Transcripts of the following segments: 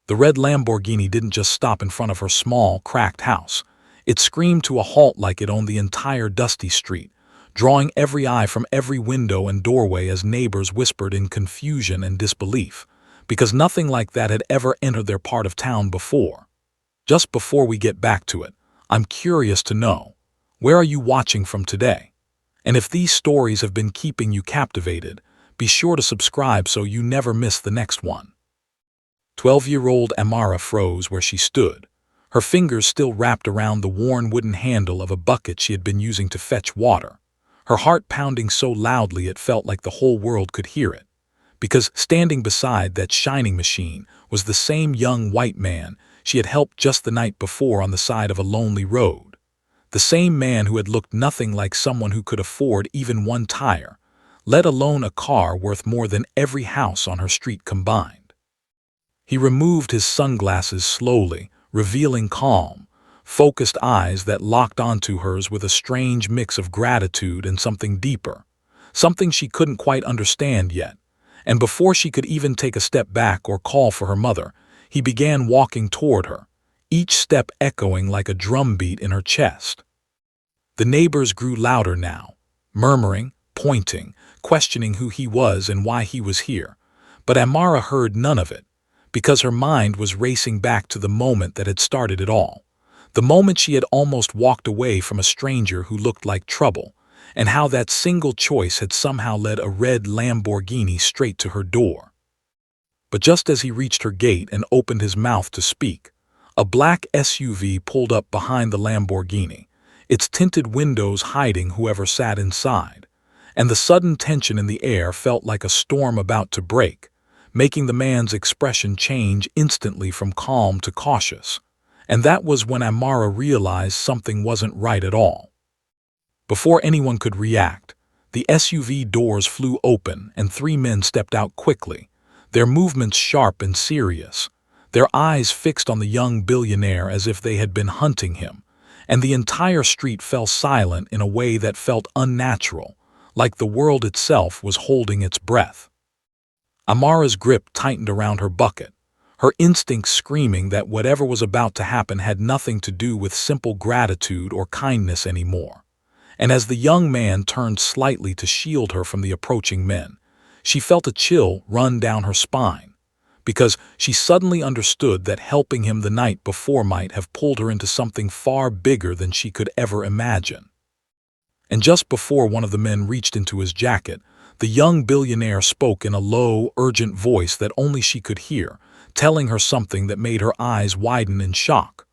The red Lamborghini didn't just stop in front of her small, cracked house. It screamed to a halt like it owned the entire dusty street, drawing every eye from every window and doorway as neighbors whispered in confusion and disbelief, because nothing like that had ever entered their part of town before. Just before we get back to it, I'm curious to know, where are you watching from today? And if these stories have been keeping you captivated, be sure to subscribe so you never miss the next one. 12-year-old Amara froze where she stood, her fingers still wrapped around the worn wooden handle of a bucket she had been using to fetch water, her heart pounding so loudly it felt like the whole world could hear it. Because standing beside that shining machine was the same young white man she had helped just the night before on the side of a lonely road. The same man who had looked nothing like someone who could afford even one tire, let alone a car worth more than every house on her street combined. He removed his sunglasses slowly, revealing calm, focused eyes that locked onto hers with a strange mix of gratitude and something deeper, something she couldn't quite understand yet. And before she could even take a step back or call for her mother, he began walking toward her, each step echoing like a drumbeat in her chest. The neighbors grew louder now, murmuring, pointing, questioning who he was and why he was here. But Amara heard none of it, because her mind was racing back to the moment that had started it all, the moment she had almost walked away from a stranger who looked like trouble, and how that single choice had somehow led a red Lamborghini straight to her door. But just as he reached her gate and opened his mouth to speak, a black SUV pulled up behind the Lamborghini, its tinted windows hiding whoever sat inside, and the sudden tension in the air felt like a storm about to break, making the man's expression change instantly from calm to cautious. And that was when Amara realized something wasn't right at all. Before anyone could react, the SUV doors flew open and 3 men stepped out quickly, their movements sharp and serious, their eyes fixed on the young billionaire as if they had been hunting him, and the entire street fell silent in a way that felt unnatural, like the world itself was holding its breath. Amara's grip tightened around her bucket, her instincts screaming that whatever was about to happen had nothing to do with simple gratitude or kindness anymore. And as the young man turned slightly to shield her from the approaching men, she felt a chill run down her spine, because she suddenly understood that helping him the night before might have pulled her into something far bigger than she could ever imagine. And just before one of the men reached into his jacket, the young billionaire spoke in a low, urgent voice that only she could hear, telling her something that made her eyes widen in shock.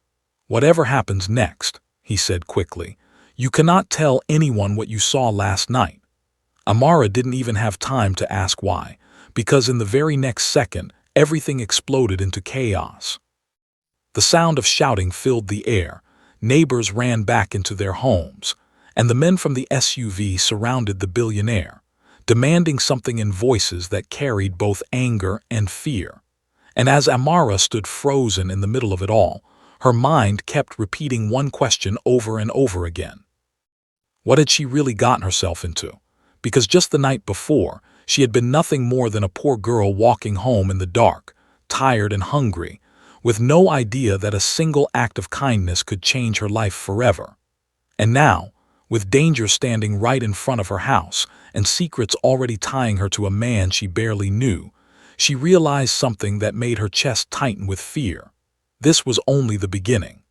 "Whatever happens next," he said quickly, "you cannot tell anyone what you saw last night." Amara didn't even have time to ask why, because in the very next second, everything exploded into chaos. The sound of shouting filled the air, neighbors ran back into their homes, and the men from the SUV surrounded the billionaire, demanding something in voices that carried both anger and fear. And as Amara stood frozen in the middle of it all, her mind kept repeating one question over and over again. What had she really gotten herself into? Because just the night before, she had been nothing more than a poor girl walking home in the dark, tired and hungry, with no idea that a single act of kindness could change her life forever. And now, with danger standing right in front of her house and secrets already tying her to a man she barely knew, she realized something that made her chest tighten with fear. This was only the beginning.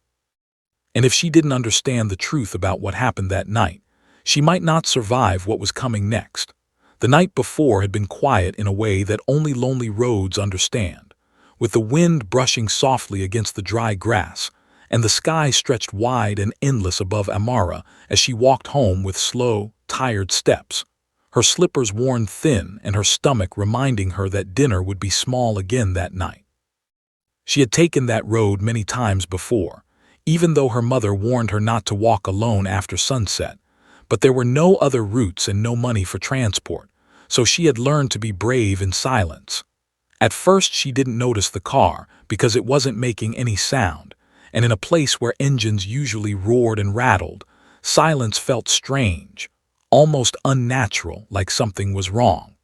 And if she didn't understand the truth about what happened that night, she might not survive what was coming next. The night before had been quiet in a way that only lonely roads understand, with the wind brushing softly against the dry grass, and the sky stretched wide and endless above Amara as she walked home with slow, tired steps, her slippers worn thin and her stomach reminding her that dinner would be small again that night. She had taken that road many times before, even though her mother warned her not to walk alone after sunset, but there were no other routes and no money for transport, so she had learned to be brave in silence. At first she didn't notice the car because it wasn't making any sound, and in a place where engines usually roared and rattled, silence felt strange, almost unnatural, like something was wrong.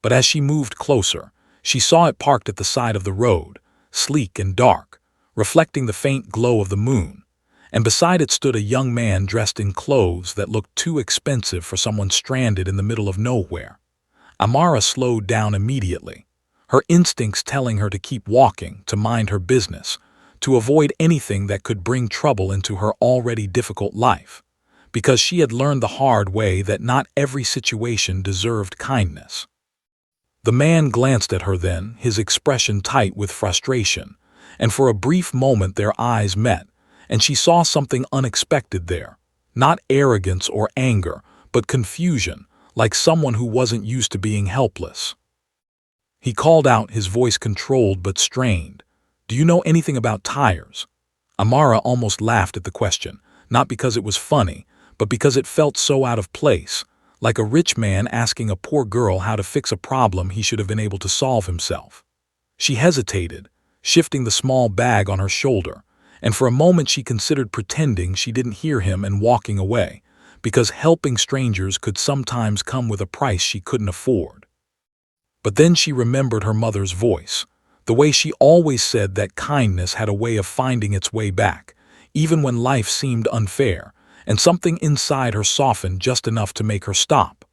But as she moved closer, she saw it parked at the side of the road, sleek and dark, reflecting the faint glow of the moon, and beside it stood a young man dressed in clothes that looked too expensive for someone stranded in the middle of nowhere. Amara slowed down immediately, her instincts telling her to keep walking, to mind her business, to avoid anything that could bring trouble into her already difficult life, because she had learned the hard way that not every situation deserved kindness. The man glanced at her then, his expression tight with frustration, and for a brief moment their eyes met, and she saw something unexpected there, not arrogance or anger, but confusion, like someone who wasn't used to being helpless. He called out, his voice controlled but strained, "Do you know anything about tires?" Amara almost laughed at the question, not because it was funny, but because it felt so out of place, like a rich man asking a poor girl how to fix a problem he should have been able to solve himself. She hesitated, shifting the small bag on her shoulder, and for a moment she considered pretending she didn't hear him and walking away, because helping strangers could sometimes come with a price she couldn't afford. But then she remembered her mother's voice, the way she always said that kindness had a way of finding its way back, even when life seemed unfair, and something inside her softened just enough to make her stop.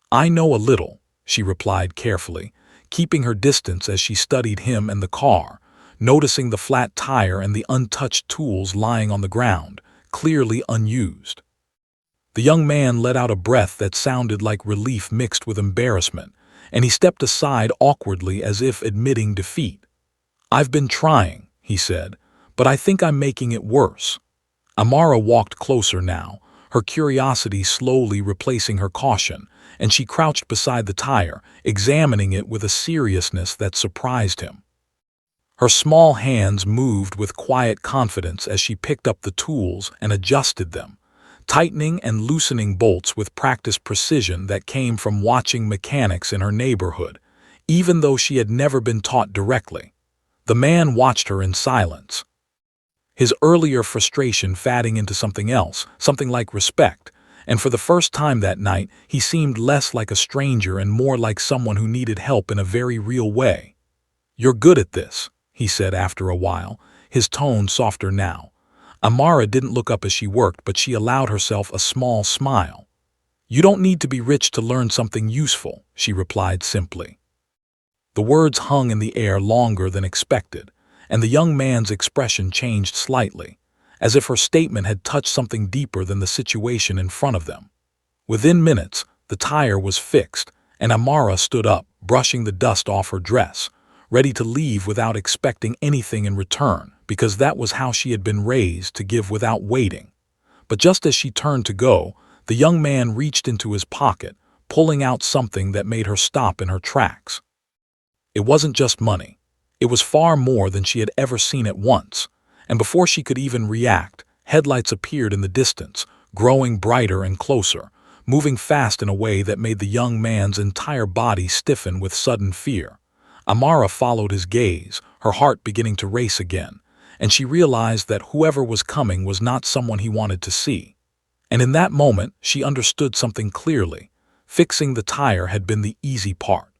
"I know a little," she replied carefully, keeping her distance as she studied him and the car, noticing the flat tire and the untouched tools lying on the ground, clearly unused. The young man let out a breath that sounded like relief mixed with embarrassment, and he stepped aside awkwardly as if admitting defeat. "I've been trying," he said, "but I think I'm making it worse." Amara walked closer now, her curiosity slowly replacing her caution, and she crouched beside the tire, examining it with a seriousness that surprised him. Her small hands moved with quiet confidence as she picked up the tools and adjusted them, tightening and loosening bolts with practiced precision that came from watching mechanics in her neighborhood, even though she had never been taught directly. The man watched her in silence, his earlier frustration fading into something else, something like respect, and for the first time that night he seemed less like a stranger and more like someone who needed help in a very real way. "You're good at this," he said after a while, his tone softer now. Amara didn't look up as she worked, but she allowed herself a small smile. "You don't need to be rich to learn something useful," she replied simply. The words hung in the air longer than expected, and the young man's expression changed slightly, as if her statement had touched something deeper than the situation in front of them. Within minutes, the tire was fixed, and Amara stood up, brushing the dust off her dress, ready to leave without expecting anything in return, because that was how she had been raised, to give without waiting. But just as she turned to go, the young man reached into his pocket, pulling out something that made her stop in her tracks. It wasn't just money. It was far more than she had ever seen at once, and before she could even react, headlights appeared in the distance, growing brighter and closer, moving fast in a way that made the young man's entire body stiffen with sudden fear. Amara followed his gaze, her heart beginning to race again, and she realized that whoever was coming was not someone he wanted to see. And in that moment, she understood something clearly. Fixing the tire had been the easy part.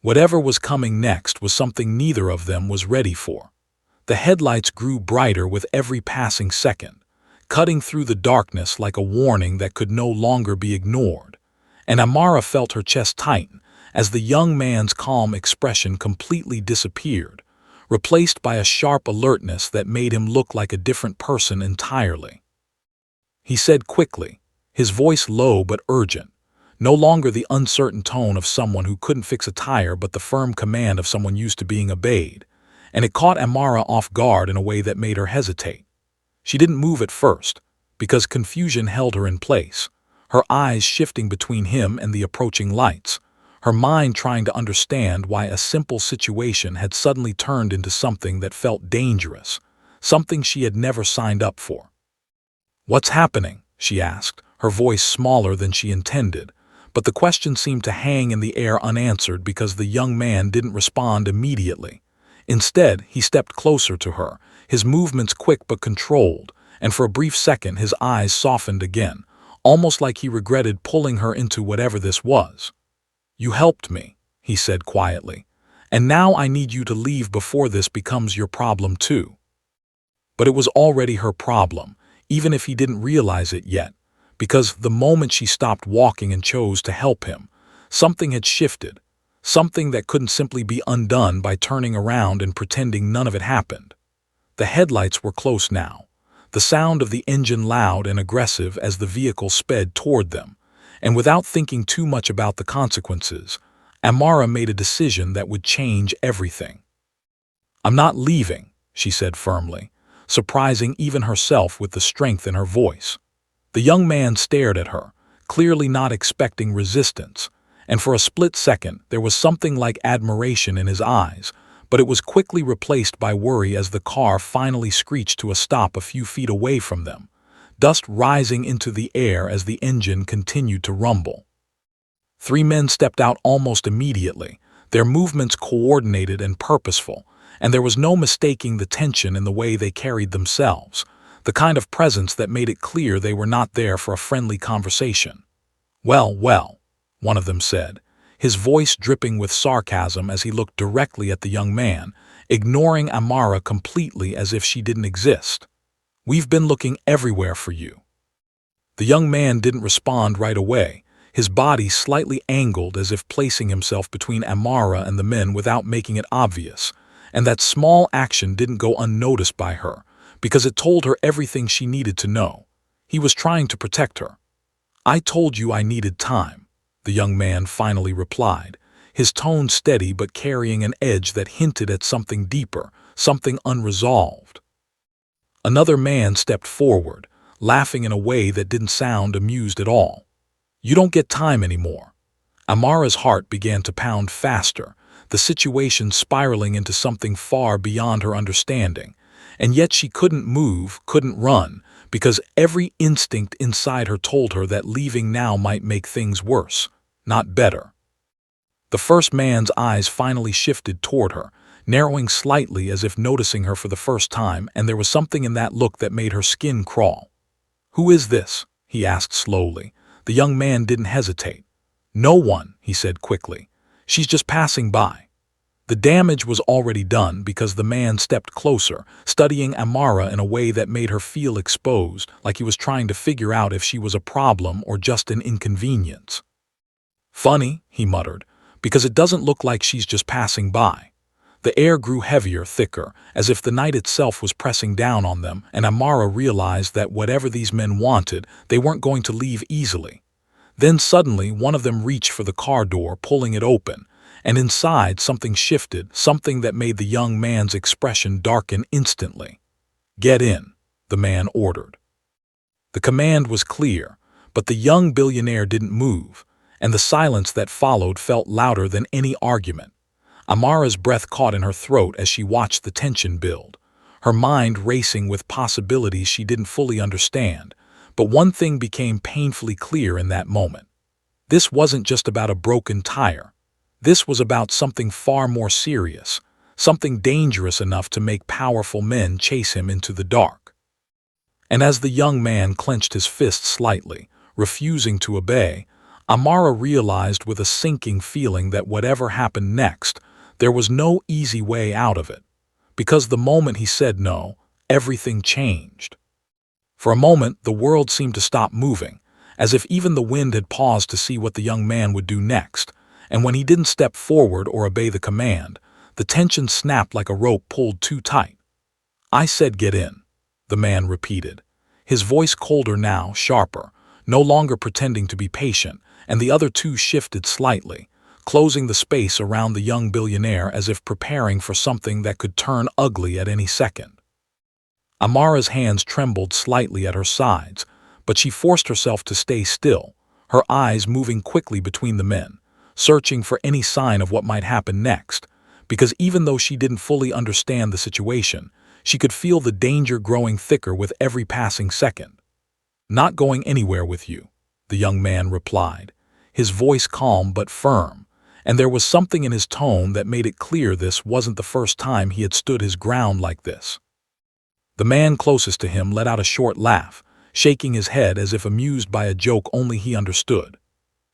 Whatever was coming next was something neither of them was ready for. The headlights grew brighter with every passing second, cutting through the darkness like a warning that could no longer be ignored, and Amara felt her chest tighten as the young man's calm expression completely disappeared, replaced by a sharp alertness that made him look like a different person entirely. He said quickly, his voice low but urgent, no longer the uncertain tone of someone who couldn't fix a tire but the firm command of someone used to being obeyed, and it caught Amara off guard in a way that made her hesitate. She didn't move at first, because confusion held her in place, her eyes shifting between him and the approaching lights, her mind trying to understand why a simple situation had suddenly turned into something that felt dangerous, something she had never signed up for. "What's happening?" she asked, her voice smaller than she intended, but the question seemed to hang in the air unanswered because the young man didn't respond immediately. Instead, he stepped closer to her, his movements quick but controlled, and for a brief second his eyes softened again, almost like he regretted pulling her into whatever this was. "You helped me," he said quietly, And now I need you to leave before this becomes your problem too. But it was already her problem, even if he didn't realize it yet, because the moment she stopped walking and chose to help him, something had shifted, something that couldn't simply be undone by turning around and pretending none of it happened. The headlights were close now, the sound of the engine loud and aggressive as the vehicle sped toward them, and without thinking too much about the consequences, Amara made a decision that would change everything. "I'm not leaving," she said firmly, surprising even herself with the strength in her voice. The young man stared at her, clearly not expecting resistance, and for a split second there was something like admiration in his eyes, but it was quickly replaced by worry as the car finally screeched to a stop a few feet away from them, dust rising into the air as the engine continued to rumble. 3 men stepped out almost immediately, their movements coordinated and purposeful, and there was no mistaking the tension in the way they carried themselves, the kind of presence that made it clear they were not there for a friendly conversation. "Well, well," one of them said, his voice dripping with sarcasm as he looked directly at the young man, ignoring Amara completely as if she didn't exist. "We've been looking everywhere for you." The young man didn't respond right away, his body slightly angled as if placing himself between Amara and the men without making it obvious, and that small action didn't go unnoticed by her, because it told her everything she needed to know. He was trying to protect her. "I told you I needed time," the young man finally replied, his tone steady but carrying an edge that hinted at something deeper, something unresolved. Another man stepped forward, laughing in a way that didn't sound amused at all. "You don't get time anymore." Amara's heart began to pound faster, the situation spiraling into something far beyond her understanding, and yet she couldn't move, couldn't run, because every instinct inside her told her that leaving now might make things worse, not better. The first man's eyes finally shifted toward her, narrowing slightly as if noticing her for the first time, and there was something in that look that made her skin crawl. "Who is this?" he asked slowly. The young man didn't hesitate. "No one," he said quickly. "She's just passing by." The damage was already done because the man stepped closer, studying Amara in a way that made her feel exposed, like he was trying to figure out if she was a problem or just an inconvenience. "Funny," he muttered, "because it doesn't look like she's just passing by." The air grew heavier, thicker, as if the night itself was pressing down on them, and Amara realized that whatever these men wanted, they weren't going to leave easily. Then suddenly one of them reached for the car door, pulling it open, and inside something shifted, something that made the young man's expression darken instantly. "Get in," the man ordered. The command was clear, but the young billionaire didn't move, and the silence that followed felt louder than any argument. Amara's breath caught in her throat as she watched the tension build, her mind racing with possibilities she didn't fully understand. But one thing became painfully clear in that moment. This wasn't just about a broken tire. This was about something far more serious, something dangerous enough to make powerful men chase him into the dark. And as the young man clenched his fist slightly, refusing to obey, Amara realized with a sinking feeling that whatever happened next, there was no easy way out of it. Because the moment he said no, everything changed. For a moment, the world seemed to stop moving, as if even the wind had paused to see what the young man would do next, and when he didn't step forward or obey the command, the tension snapped like a rope pulled too tight. "I said get in," the man repeated, his voice colder now, sharper, no longer pretending to be patient, and the other two shifted slightly, closing the space around the young billionaire as if preparing for something that could turn ugly at any second. Amara's hands trembled slightly at her sides, but she forced herself to stay still, her eyes moving quickly between the men, searching for any sign of what might happen next, because even though she didn't fully understand the situation, she could feel the danger growing thicker with every passing second. "Not going anywhere with you," the young man replied, his voice calm but firm, and there was something in his tone that made it clear this wasn't the first time he had stood his ground like this. The man closest to him let out a short laugh, shaking his head as if amused by a joke only he understood.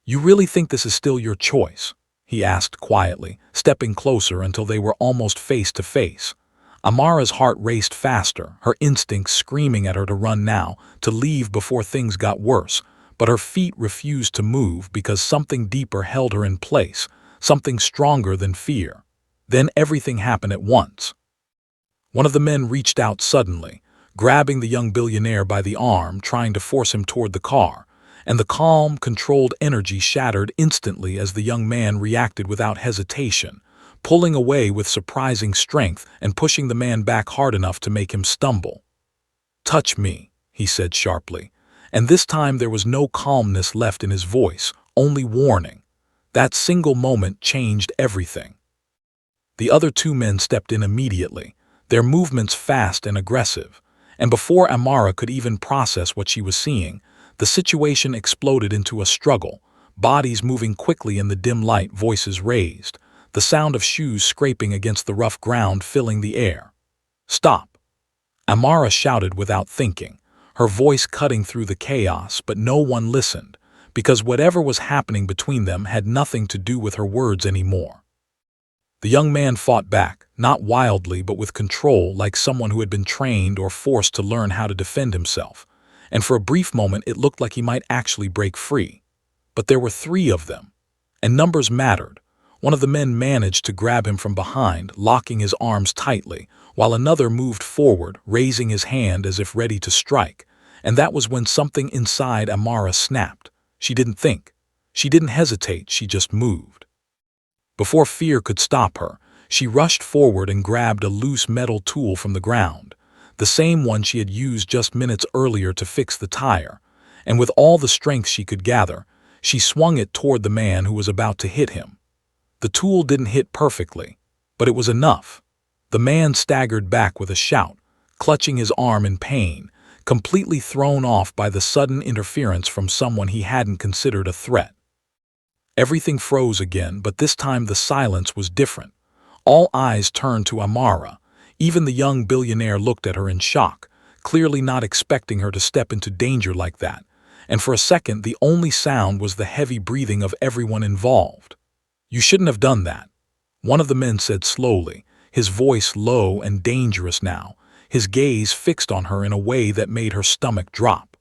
"You really think this is still your choice?" he asked quietly, stepping closer until they were almost face to face. Amara's heart raced faster, her instincts screaming at her to run now, to leave before things got worse, but her feet refused to move because something deeper held her in place, something stronger than fear. Then everything happened at once. One of the men reached out suddenly, grabbing the young billionaire by the arm, trying to force him toward the car, and the calm, controlled energy shattered instantly as the young man reacted without hesitation, pulling away with surprising strength and pushing the man back hard enough to make him stumble. "Touch me," he said sharply, and this time there was no calmness left in his voice, only warning. That single moment changed everything. The other two men stepped in immediately, their movements fast and aggressive, and before Amara could even process what she was seeing, the situation exploded into a struggle, bodies moving quickly in the dim light, voices raised, the sound of shoes scraping against the rough ground filling the air. "Stop!" Amara shouted without thinking, her voice cutting through the chaos, but no one listened, because whatever was happening between them had nothing to do with her words anymore. The young man fought back, not wildly but with control, like someone who had been trained or forced to learn how to defend himself, and for a brief moment it looked like he might actually break free. But there were three of them, and numbers mattered. One of the men managed to grab him from behind, locking his arms tightly, while another moved forward, raising his hand as if ready to strike, and that was when something inside Amara snapped. She didn't think. She didn't hesitate, she just moved. Before fear could stop her, she rushed forward and grabbed a loose metal tool from the ground, the same one she had used just minutes earlier to fix the tire, and with all the strength she could gather, she swung it toward the man who was about to hit him. The tool didn't hit perfectly, but it was enough. The man staggered back with a shout, clutching his arm in pain, completely thrown off by the sudden interference from someone he hadn't considered a threat. Everything froze again, but this time the silence was different. All eyes turned to Amara. Even the young billionaire looked at her in shock, clearly not expecting her to step into danger like that, and for a second the only sound was the heavy breathing of everyone involved. "You shouldn't have done that," one of the men said slowly, his voice low and dangerous now, his gaze fixed on her in a way that made her stomach drop.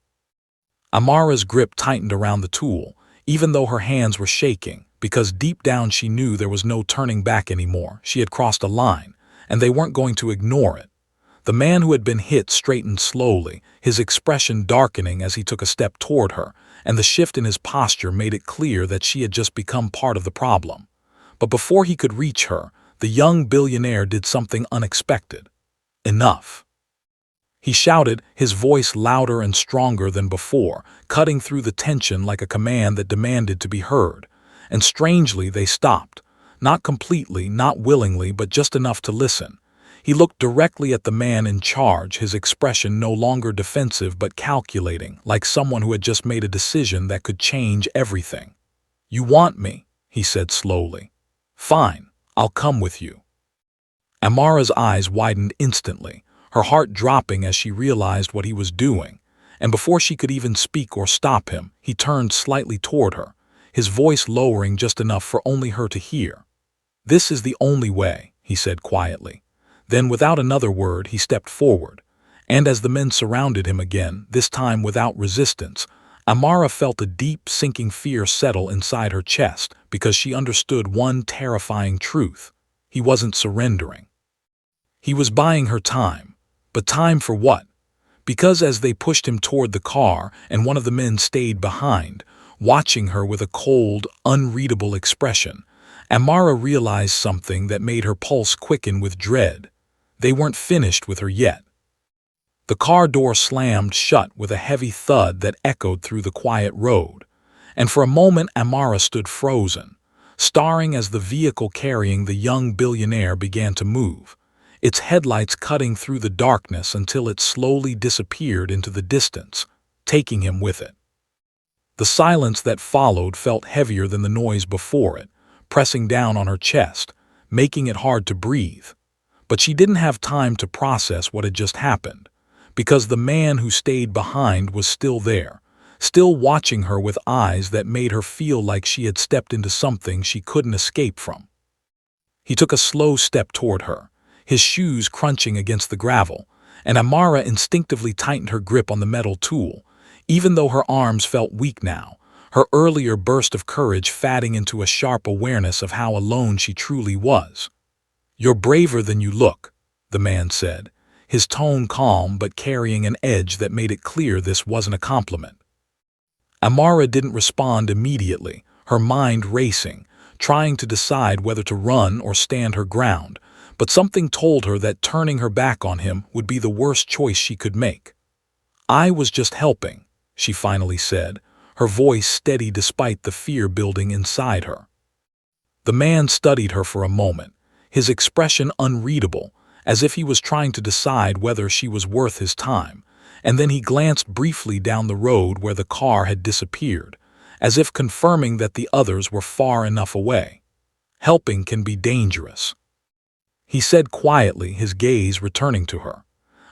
Amara's grip tightened around the tool, even though her hands were shaking, because deep down she knew there was no turning back anymore. She had crossed a line, and they weren't going to ignore it. The man who had been hit straightened slowly, his expression darkening as he took a step toward her, and the shift in his posture made it clear that she had just become part of the problem. But before he could reach her, the young billionaire did something unexpected. "Enough!" He shouted, his voice louder and stronger than before, cutting through the tension like a command that demanded to be heard. And strangely, they stopped. Not completely, not willingly, but just enough to listen. He looked directly at the man in charge, his expression no longer defensive but calculating, like someone who had just made a decision that could change everything. "You want me," he said slowly. "Fine, I'll come with you." Amara's eyes widened instantly, her heart dropping as she realized what he was doing, and before she could even speak or stop him, he turned slightly toward her, his voice lowering just enough for only her to hear. "This is the only way," he said quietly. Then, without another word, he stepped forward, and as the men surrounded him again, this time without resistance, Amara felt a deep, sinking fear settle inside her chest because she understood one terrifying truth. He wasn't surrendering. He was buying her time. But time for what? Because as they pushed him toward the car and one of the men stayed behind, watching her with a cold, unreadable expression, Amara realized something that made her pulse quicken with dread. They weren't finished with her yet. The car door slammed shut with a heavy thud that echoed through the quiet road, and for a moment Amara stood frozen, staring as the vehicle carrying the young billionaire began to move, its headlights cutting through the darkness until it slowly disappeared into the distance, taking him with it. The silence that followed felt heavier than the noise before it, pressing down on her chest, making it hard to breathe. But she didn't have time to process what had just happened, because the man who stayed behind was still there, still watching her with eyes that made her feel like she had stepped into something she couldn't escape from. He took a slow step toward her, his shoes crunching against the gravel, and Amara instinctively tightened her grip on the metal tool, even though her arms felt weak now, her earlier burst of courage fading into a sharp awareness of how alone she truly was. "You're braver than you look," the man said, his tone calm but carrying an edge that made it clear this wasn't a compliment. Amara didn't respond immediately, her mind racing, trying to decide whether to run or stand her ground, but something told her that turning her back on him would be the worst choice she could make. "I was just helping," she finally said, her voice steady despite the fear building inside her. The man studied her for a moment, his expression unreadable, as if he was trying to decide whether she was worth his time, and then he glanced briefly down the road where the car had disappeared, as if confirming that the others were far enough away. "Helping can be dangerous," he said quietly, his gaze returning to her.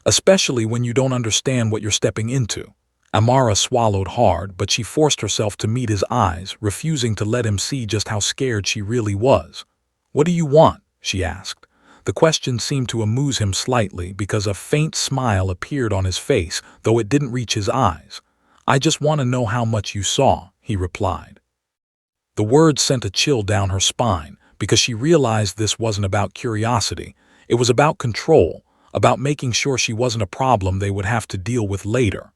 "Especially when you don't understand what you're stepping into." Amara swallowed hard, but she forced herself to meet his eyes, refusing to let him see just how scared she really was. "What do you want?" she asked. The question seemed to amuse him slightly because a faint smile appeared on his face, though it didn't reach his eyes. "I just want to know how much you saw," he replied. The words sent a chill down her spine, because she realized this wasn't about curiosity. It was about control, about making sure she wasn't a problem they would have to deal with later.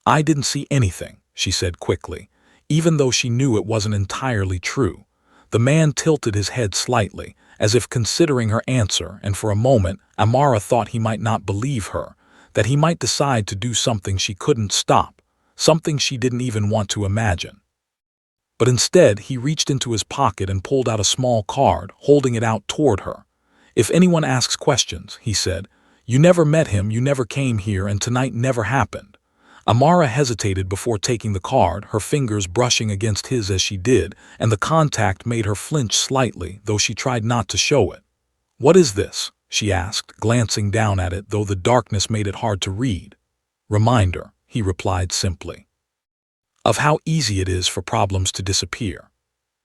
"I didn't see anything," she said quickly, even though she knew it wasn't entirely true. The man tilted his head slightly, as if considering her answer, and for a moment Amara thought he might not believe her, that he might decide to do something she couldn't stop, something she didn't even want to imagine. But instead, he reached into his pocket and pulled out a small card, holding it out toward her. "If anyone asks questions," he said, "you never met him, you never came here, and tonight never happened." Amara hesitated before taking the card, her fingers brushing against his as she did, and the contact made her flinch slightly, though she tried not to show it. "What is this?" she asked, glancing down at it, though the darkness made it hard to read. "Reminder," he replied simply, "of how easy it is for problems to disappear."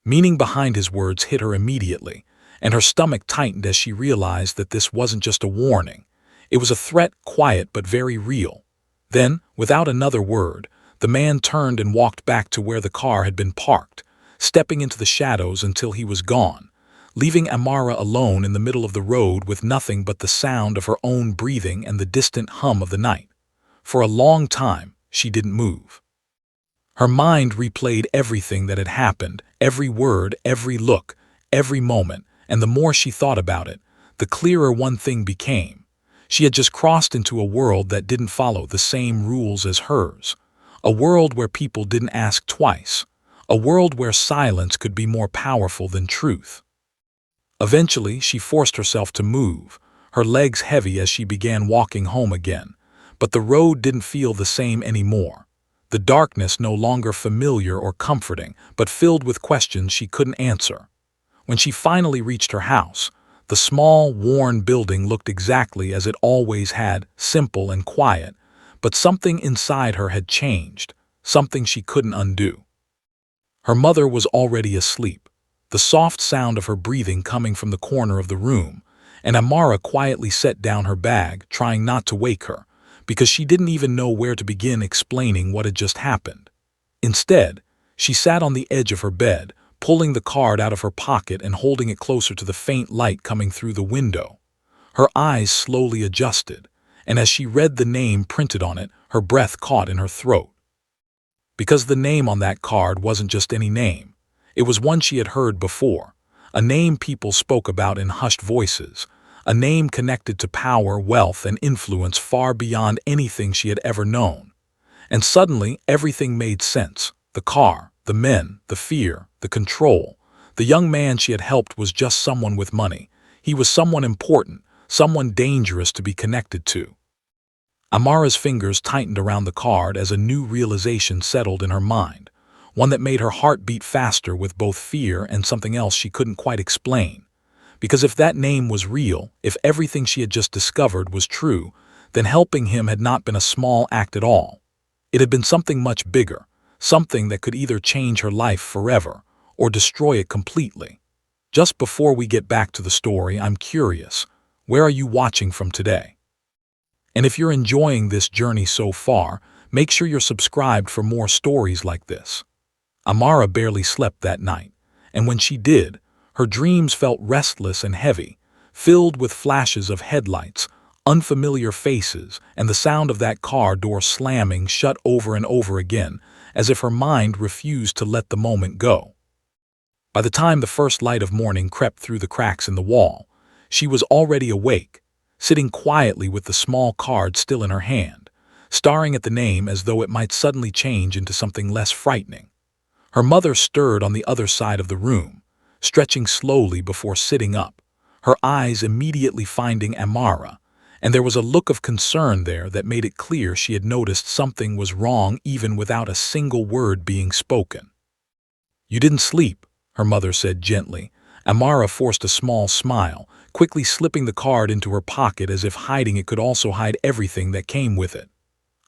Meaning behind his words hit her immediately, and her stomach tightened as she realized that this wasn't just a warning. It was a threat, quiet but very real. Then, without another word, the man turned and walked back to where the car had been parked, stepping into the shadows until he was gone, leaving Amara alone in the middle of the road with nothing but the sound of her own breathing and the distant hum of the night. For a long time, she didn't move. Her mind replayed everything that had happened, every word, every look, every moment, and the more she thought about it, the clearer one thing became. She had just crossed into a world that didn't follow the same rules as hers, a world where people didn't ask twice, a world where silence could be more powerful than truth. Eventually, she forced herself to move, her legs heavy as she began walking home again, but the road didn't feel the same anymore. The darkness no longer familiar or comforting, but filled with questions she couldn't answer. When she finally reached her house, the small, worn building looked exactly as it always had, simple and quiet, but something inside her had changed, something she couldn't undo. Her mother was already asleep, the soft sound of her breathing coming from the corner of the room, and Amara quietly set down her bag, trying not to wake her, because she didn't even know where to begin explaining what had just happened. Instead, she sat on the edge of her bed, pulling the card out of her pocket and holding it closer to the faint light coming through the window. Her eyes slowly adjusted, and as she read the name printed on it, her breath caught in her throat. Because the name on that card wasn't just any name. It was one she had heard before, a name people spoke about in hushed voices, a name connected to power, wealth, and influence far beyond anything she had ever known. And suddenly, everything made sense. The car, the men, the fear, the control. The young man she had helped was just someone with money. He was someone important, someone dangerous to be connected to. Amara's fingers tightened around the card as a new realization settled in her mind, one that made her heart beat faster with both fear and something else she couldn't quite explain. Because if that name was real, if everything she had just discovered was true, then helping him had not been a small act at all. It had been something much bigger, something that could either change her life forever or destroy it completely. Just before we get back to the story, I'm curious, where are you watching from today? And if you're enjoying this journey so far, make sure you're subscribed for more stories like this. Amara barely slept that night, and when she did, her dreams felt restless and heavy, filled with flashes of headlights, unfamiliar faces, and the sound of that car door slamming shut over and over again, as if her mind refused to let the moment go. By the time the first light of morning crept through the cracks in the wall, she was already awake, sitting quietly with the small card still in her hand, staring at the name as though it might suddenly change into something less frightening. Her mother stirred on the other side of the room, stretching slowly before sitting up, her eyes immediately finding Amara, and there was a look of concern there that made it clear she had noticed something was wrong even without a single word being spoken. "You didn't sleep," her mother said gently. Amara forced a small smile, quickly slipping the card into her pocket as if hiding it could also hide everything that came with it.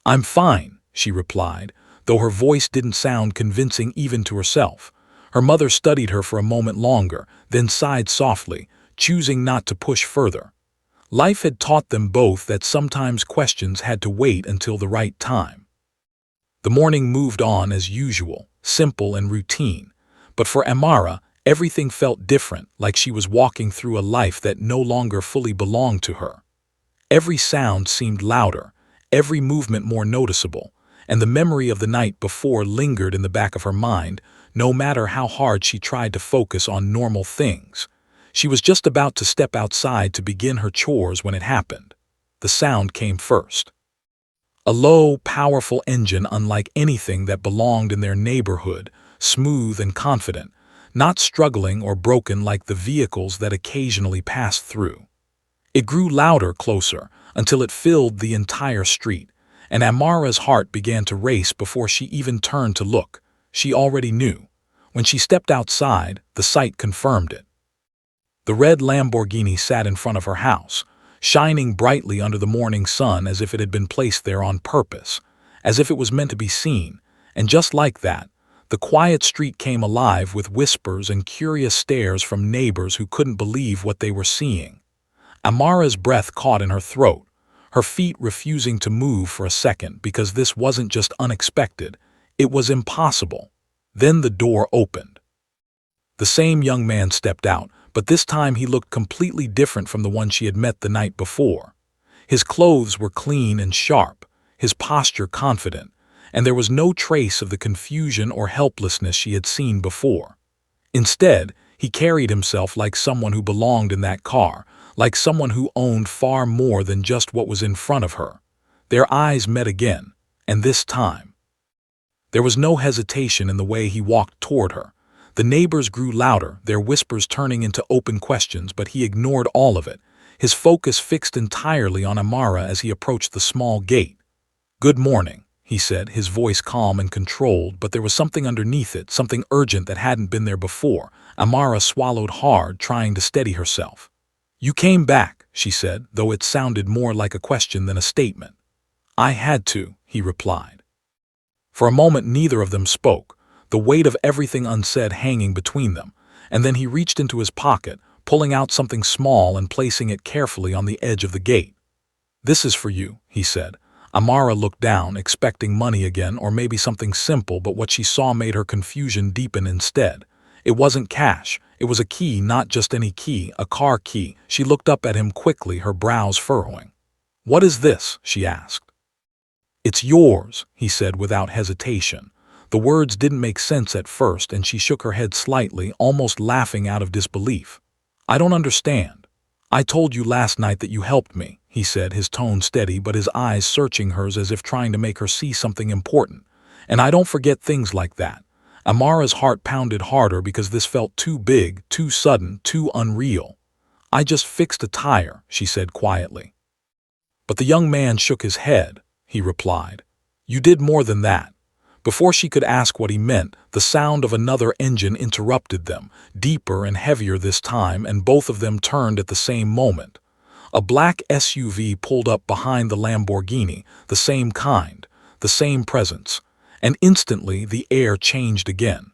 "I'm fine," she replied, though her voice didn't sound convincing even to herself. Her mother studied her for a moment longer, then sighed softly, choosing not to push further. Life had taught them both that sometimes questions had to wait until the right time. The morning moved on as usual, simple and routine, but for Amara, everything felt different, like she was walking through a life that no longer fully belonged to her. Every sound seemed louder, every movement more noticeable, and the memory of the night before lingered in the back of her mind, no matter how hard she tried to focus on normal things. She was just about to step outside to begin her chores when it happened. The sound came first. A low, powerful engine unlike anything that belonged in their neighborhood, smooth and confident, not struggling or broken like the vehicles that occasionally passed through. It grew louder, closer, until it filled the entire street, and Amara's heart began to race before she even turned to look. She already knew. When she stepped outside, the sight confirmed it. The red Lamborghini sat in front of her house, shining brightly under the morning sun as if it had been placed there on purpose, as if it was meant to be seen, and just like that, the quiet street came alive with whispers and curious stares from neighbors who couldn't believe what they were seeing. Amara's breath caught in her throat, her feet refusing to move for a second because this wasn't just unexpected, it was impossible. Then the door opened. The same young man stepped out, but this time he looked completely different from the one she had met the night before. His clothes were clean and sharp, his posture confident, and there was no trace of the confusion or helplessness she had seen before. Instead, he carried himself like someone who belonged in that car, like someone who owned far more than just what was in front of her. Their eyes met again, and this time, there was no hesitation in the way he walked toward her. The neighbors grew louder, their whispers turning into open questions, but he ignored all of it, his focus fixed entirely on Amara as he approached the small gate. "Good morning," he said, his voice calm and controlled, but there was something underneath it, something urgent that hadn't been there before. Amara swallowed hard, trying to steady herself. "You came back," she said, though it sounded more like a question than a statement. "I had to," he replied. For a moment neither of them spoke, the weight of everything unsaid hanging between them, and then he reached into his pocket, pulling out something small and placing it carefully on the edge of the gate. "This is for you," he said. Amara looked down, expecting money again or maybe something simple, but what she saw made her confusion deepen instead. It wasn't cash. It was a key, not just any key, a car key. She looked up at him quickly, her brows furrowing. "What is this?" she asked. "It's yours," he said without hesitation. The words didn't make sense at first, and she shook her head slightly, almost laughing out of disbelief. "I don't understand." "I told you last night that you helped me," he said, his tone steady but his eyes searching hers as if trying to make her see something important. "And I don't forget things like that." Amara's heart pounded harder because this felt too big, too sudden, too unreal. "I just fixed a tire," she said quietly. But the young man shook his head. He replied, "You did more than that." Before she could ask what he meant, the sound of another engine interrupted them, deeper and heavier this time, and both of them turned at the same moment. A black SUV pulled up behind the Lamborghini, the same kind, the same presence, and instantly the air changed again.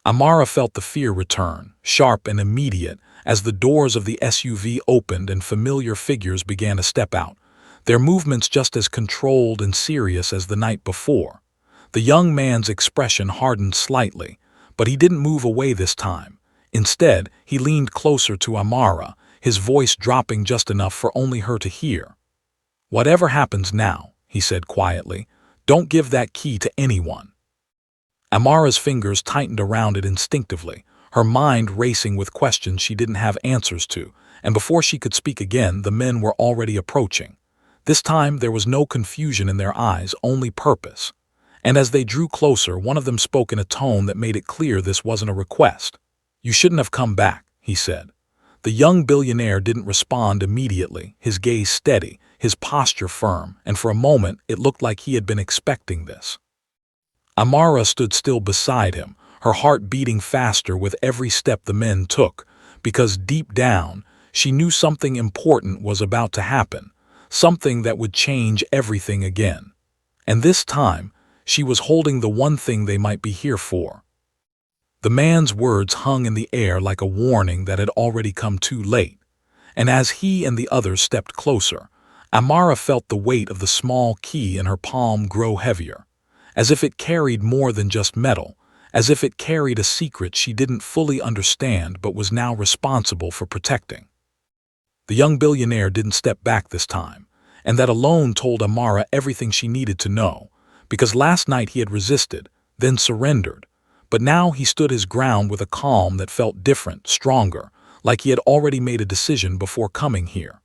Amara felt the fear return, sharp and immediate, as the doors of the SUV opened and familiar figures began to step out, their movements just as controlled and serious as the night before. The young man's expression hardened slightly, but he didn't move away this time. Instead, he leaned closer to Amara, his voice dropping just enough for only her to hear. "Whatever happens now," he said quietly, "don't give that key to anyone." Amara's fingers tightened around it instinctively, her mind racing with questions she didn't have answers to, and before she could speak again, the men were already approaching. This time there was no confusion in their eyes, only purpose. And as they drew closer, one of them spoke in a tone that made it clear this wasn't a request. "You shouldn't have come back," he said. The young billionaire didn't respond immediately, his gaze steady, his posture firm, and for a moment it looked like he had been expecting this. Amara stood still beside him, her heart beating faster with every step the men took, because deep down, she knew something important was about to happen, something that would change everything again. And this time, she was holding the one thing they might be here for. The man's words hung in the air like a warning that had already come too late, and as he and the others stepped closer, Amara felt the weight of the small key in her palm grow heavier, as if it carried more than just metal, as if it carried a secret she didn't fully understand but was now responsible for protecting. The young billionaire didn't step back this time, and that alone told Amara everything she needed to know, because last night he had resisted, then surrendered, but now he stood his ground with a calm that felt different, stronger, like he had already made a decision before coming here.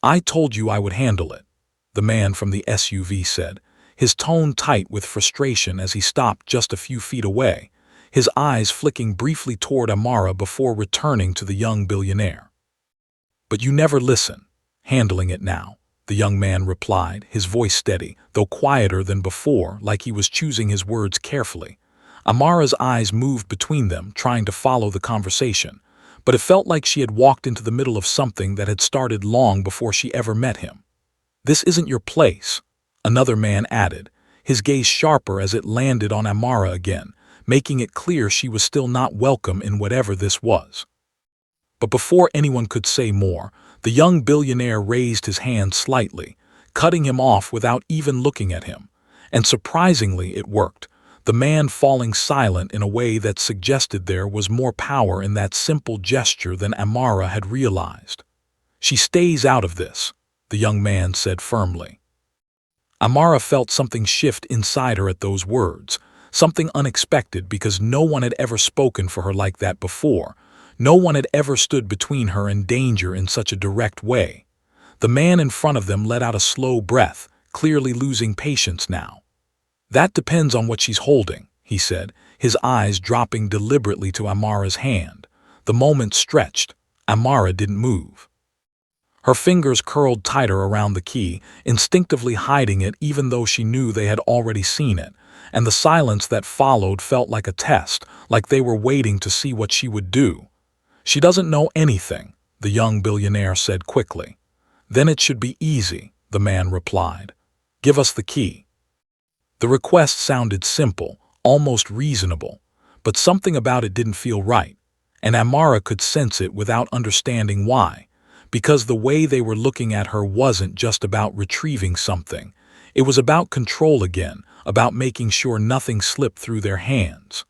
"I told you I would handle it," the man from the SUV said, his tone tight with frustration as he stopped just a few feet away, his eyes flicking briefly toward Amara before returning to the young billionaire. "But you never listen." "Handling it now," the young man replied, his voice steady, though quieter than before, like he was choosing his words carefully. Amara's eyes moved between them, trying to follow the conversation, but it felt like she had walked into the middle of something that had started long before she ever met him. "This isn't your place," another man added, his gaze sharper as it landed on Amara again, making it clear she was still not welcome in whatever this was. But before anyone could say more, the young billionaire raised his hand slightly, cutting him off without even looking at him. And surprisingly, it worked, the man falling silent in a way that suggested there was more power in that simple gesture than Amara had realized. "She stays out of this," the young man said firmly. Amara felt something shift inside her at those words, something unexpected because no one had ever spoken for her like that before. No one had ever stood between her and danger in such a direct way. The man in front of them let out a slow breath, clearly losing patience now. "That depends on what she's holding," he said, his eyes dropping deliberately to Amara's hand. The moment stretched. Amara didn't move. Her fingers curled tighter around the key, instinctively hiding it even though she knew they had already seen it, and the silence that followed felt like a test, like they were waiting to see what she would do. "She doesn't know anything," the young billionaire said quickly. "Then it should be easy," the man replied. "Give us the key." The request sounded simple, almost reasonable, but something about it didn't feel right, and Amara could sense it without understanding why. Because the way they were looking at her wasn't just about retrieving something. It was about control again, about making sure nothing slipped through their hands.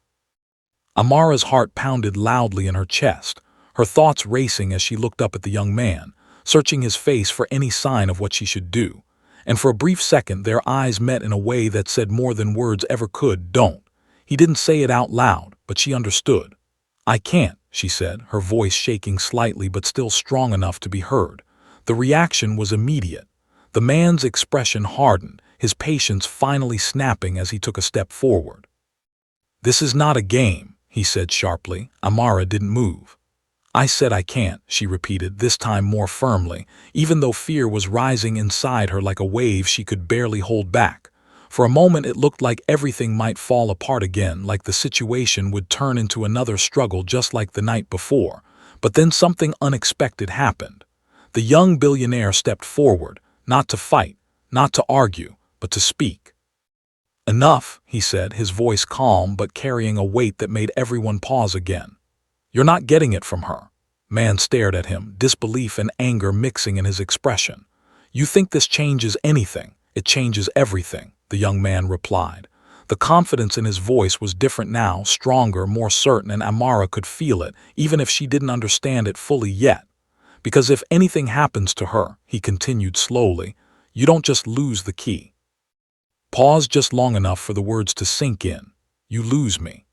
Amara's heart pounded loudly in her chest, her thoughts racing as she looked up at the young man, searching his face for any sign of what she should do. And for a brief second, their eyes met in a way that said more than words ever could, "Don't." He didn't say it out loud, but she understood. "I can't," she said, her voice shaking slightly but still strong enough to be heard. The reaction was immediate. The man's expression hardened, his patience finally snapping as he took a step forward. "This is not a game," he said sharply. Amara didn't move. "I said I can't," she repeated, this time more firmly, even though fear was rising inside her like a wave she could barely hold back. For a moment it looked like everything might fall apart again, like the situation would turn into another struggle just like the night before. But then something unexpected happened. The young billionaire stepped forward, not to fight, not to argue, but to speak. Enough, he said, his voice calm but carrying a weight that made everyone pause again. You're not getting it from her. Man stared at him, disbelief and anger mixing in his expression. You think this changes anything? It changes everything, the young man replied. The confidence in his voice was different now, stronger, more certain, and Amara could feel it, even if she didn't understand it fully yet. Because if anything happens to her, he continued slowly, you don't just lose the key. Pause just long enough for the words to sink in. You lose me.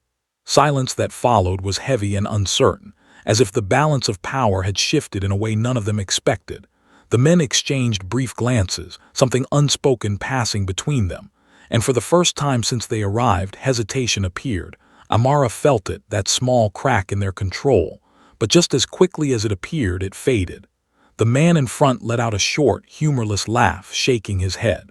Silence that followed was heavy and uncertain, as if the balance of power had shifted in a way none of them expected. The men exchanged brief glances, something unspoken passing between them, and for the first time since they arrived, hesitation appeared. Amara felt it, that small crack in their control, but just as quickly as it appeared, it faded. The man in front let out a short, humorless laugh, shaking his head.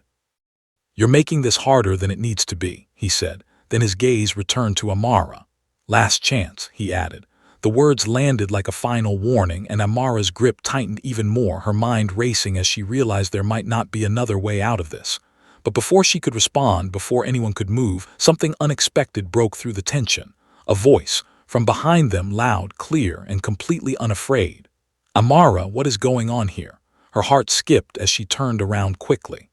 You're making this harder than it needs to be, he said. Then his gaze returned to Amara. Last chance, he added. The words landed like a final warning, and Amara's grip tightened even more, her mind racing as she realized there might not be another way out of this. But before she could respond, before anyone could move, something unexpected broke through the tension. A voice, from behind them, loud, clear, and completely unafraid. Amara, what is going on here? Her heart skipped as she turned around quickly.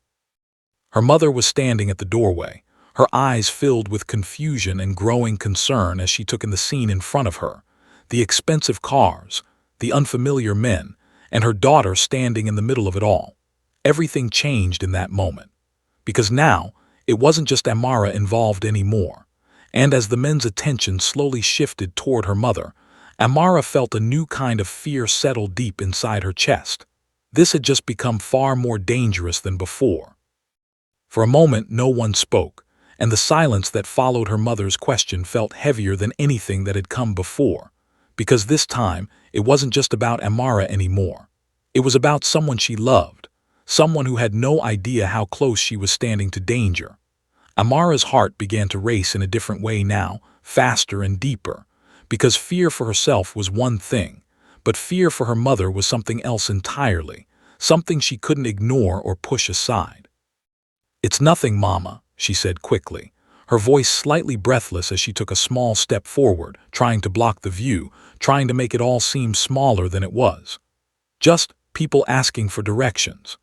Her mother was standing at the doorway, her eyes filled with confusion and growing concern as she took in the scene in front of her. The expensive cars, the unfamiliar men, and her daughter standing in the middle of it all. Everything changed in that moment. Because now, it wasn't just Amara involved anymore. And as the men's attention slowly shifted toward her mother, Amara felt a new kind of fear settle deep inside her chest. This had just become far more dangerous than before. For a moment, no one spoke, and the silence that followed her mother's question felt heavier than anything that had come before. Because this time, it wasn't just about Amara anymore. It was about someone she loved, someone who had no idea how close she was standing to danger. Amara's heart began to race in a different way now, faster and deeper, because fear for herself was one thing, but fear for her mother was something else entirely, something she couldn't ignore or push aside. It's nothing, Mama, she said quickly, her voice slightly breathless as she took a small step forward, trying to block the view, trying to make it all seem smaller than it was. Just people asking for directions.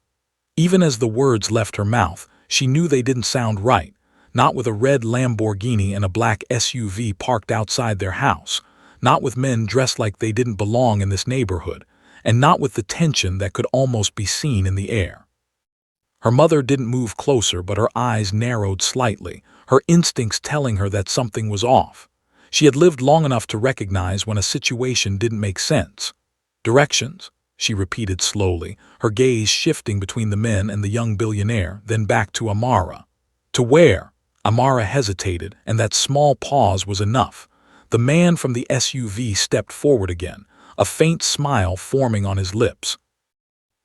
Even as the words left her mouth, she knew they didn't sound right, not with a red Lamborghini and a black SUV parked outside their house, not with men dressed like they didn't belong in this neighborhood, and not with the tension that could almost be seen in the air. Her mother didn't move closer, but her eyes narrowed slightly, her instincts telling her that something was off. She had lived long enough to recognize when a situation didn't make sense. Directions, she repeated slowly, her gaze shifting between the men and the young billionaire, then back to Amara. To where? Amara hesitated, and that small pause was enough. The man from the SUV stepped forward again, a faint smile forming on his lips.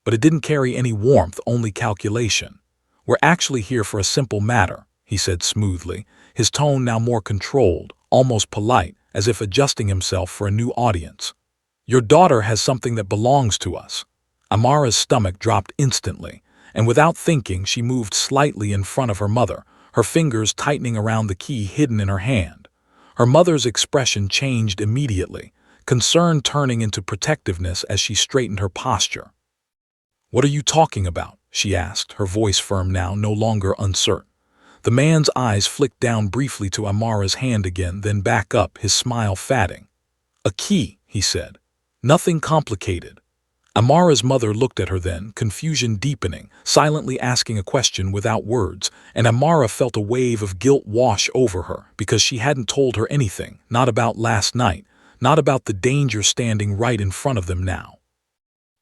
But it didn't carry any warmth, only calculation. We're actually here for a simple matter, he said smoothly, his tone now more controlled, almost polite, as if adjusting himself for a new audience. Your daughter has something that belongs to us. Amara's stomach dropped instantly, and without thinking she moved slightly in front of her mother, her fingers tightening around the key hidden in her hand. Her mother's expression changed immediately, concern turning into protectiveness as she straightened her posture. What are you talking about? She asked, her voice firm now, no longer uncertain. The man's eyes flicked down briefly to Amara's hand again, then back up, his smile fading. A key, he said. Nothing complicated. Amara's mother looked at her then, confusion deepening, silently asking a question without words, and Amara felt a wave of guilt wash over her because she hadn't told her anything, not about last night, not about the danger standing right in front of them now.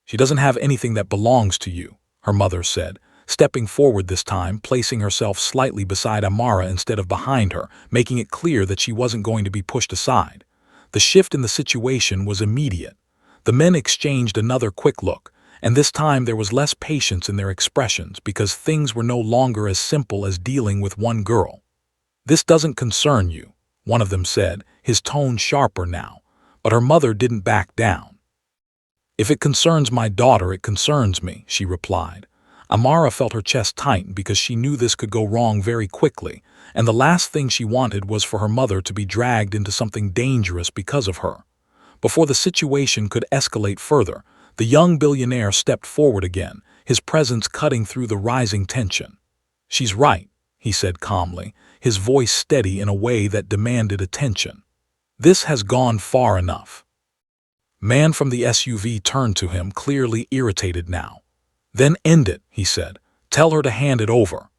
She doesn't have anything that belongs to you, her mother said, stepping forward this time, placing herself slightly beside Amara instead of behind her, making it clear that she wasn't going to be pushed aside. The shift in the situation was immediate. The men exchanged another quick look, and this time there was less patience in their expressions because things were no longer as simple as dealing with one girl. This doesn't concern you, one of them said, his tone sharper now, but her mother didn't back down. If it concerns my daughter, it concerns me, she replied. Amara felt her chest tighten because she knew this could go wrong very quickly, and the last thing she wanted was for her mother to be dragged into something dangerous because of her. Before the situation could escalate further, the young billionaire stepped forward again, his presence cutting through the rising tension. "She's right," he said calmly, his voice steady in a way that demanded attention. "This has gone far enough." Man from the SUV turned to him, clearly irritated now. "Then end it," he said. "Tell her to hand it over."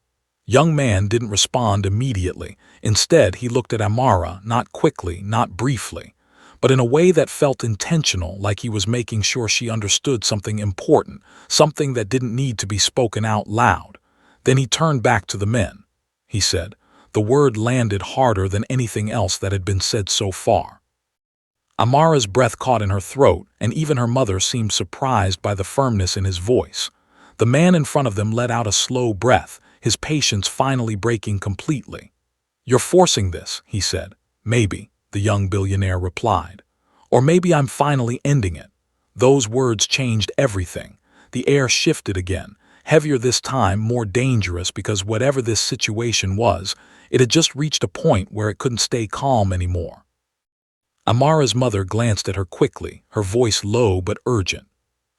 Young man didn't respond immediately. Instead, he looked at Amara, not quickly, not briefly, but in a way that felt intentional, like he was making sure she understood something important, something that didn't need to be spoken out loud. Then he turned back to the men. He said, the word landed harder than anything else that had been said so far. Amara's breath caught in her throat, and even her mother seemed surprised by the firmness in his voice. The man in front of them let out a slow breath, his patience finally breaking completely. "You're forcing this," he said. "Maybe," the young billionaire replied. "Or maybe I'm finally ending it." Those words changed everything. The air shifted again, heavier this time, more dangerous because whatever this situation was, it had just reached a point where it couldn't stay calm anymore. Amara's mother glanced at her quickly, her voice low but urgent.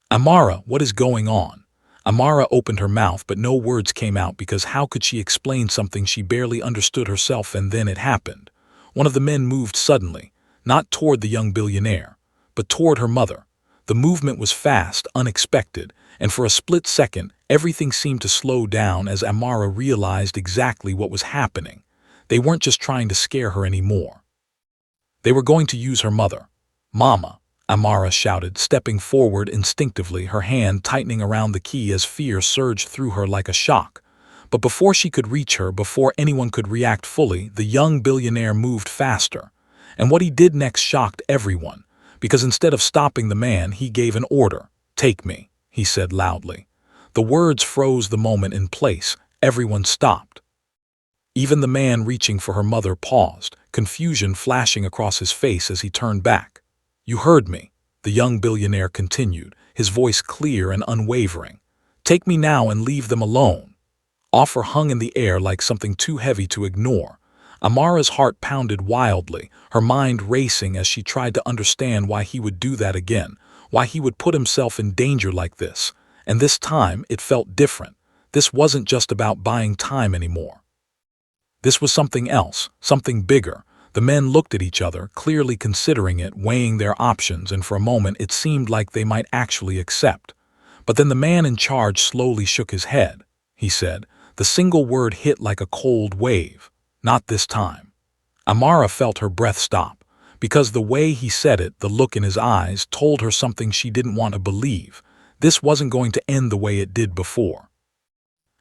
"Amara, what is going on?" Amara opened her mouth, but no words came out because how could she explain something she barely understood herself? And then it happened. One of the men moved suddenly, not toward the young billionaire, but toward her mother. The movement was fast, unexpected, and for a split second, everything seemed to slow down as Amara realized exactly what was happening. They weren't just trying to scare her anymore. They were going to use her mother. "Mama," Amara shouted, stepping forward instinctively, her hand tightening around the key as fear surged through her like a shock. But before she could reach her, before anyone could react fully, the young billionaire moved faster. And what he did next shocked everyone, because instead of stopping the man, he gave an order. "Take me," he said loudly. The words froze the moment in place. Everyone stopped. Even the man reaching for her mother paused, confusion flashing across his face as he turned back. "You heard me," the young billionaire continued, his voice clear and unwavering. "Take me now and leave them alone." Offer hung in the air like something too heavy to ignore. Amara's heart pounded wildly, her mind racing as she tried to understand why he would do that again, why he would put himself in danger like this. And this time it felt different. This wasn't just about buying time anymore. This was something else, something bigger. The men looked at each other, clearly considering it, weighing their options, and for a moment it seemed like they might actually accept. But then the man in charge slowly shook his head. He said, the single word hit like a cold wave. "Not this time." Amara felt her breath stop, because the way he said it, the look in his eyes, told her something she didn't want to believe. This wasn't going to end the way it did before.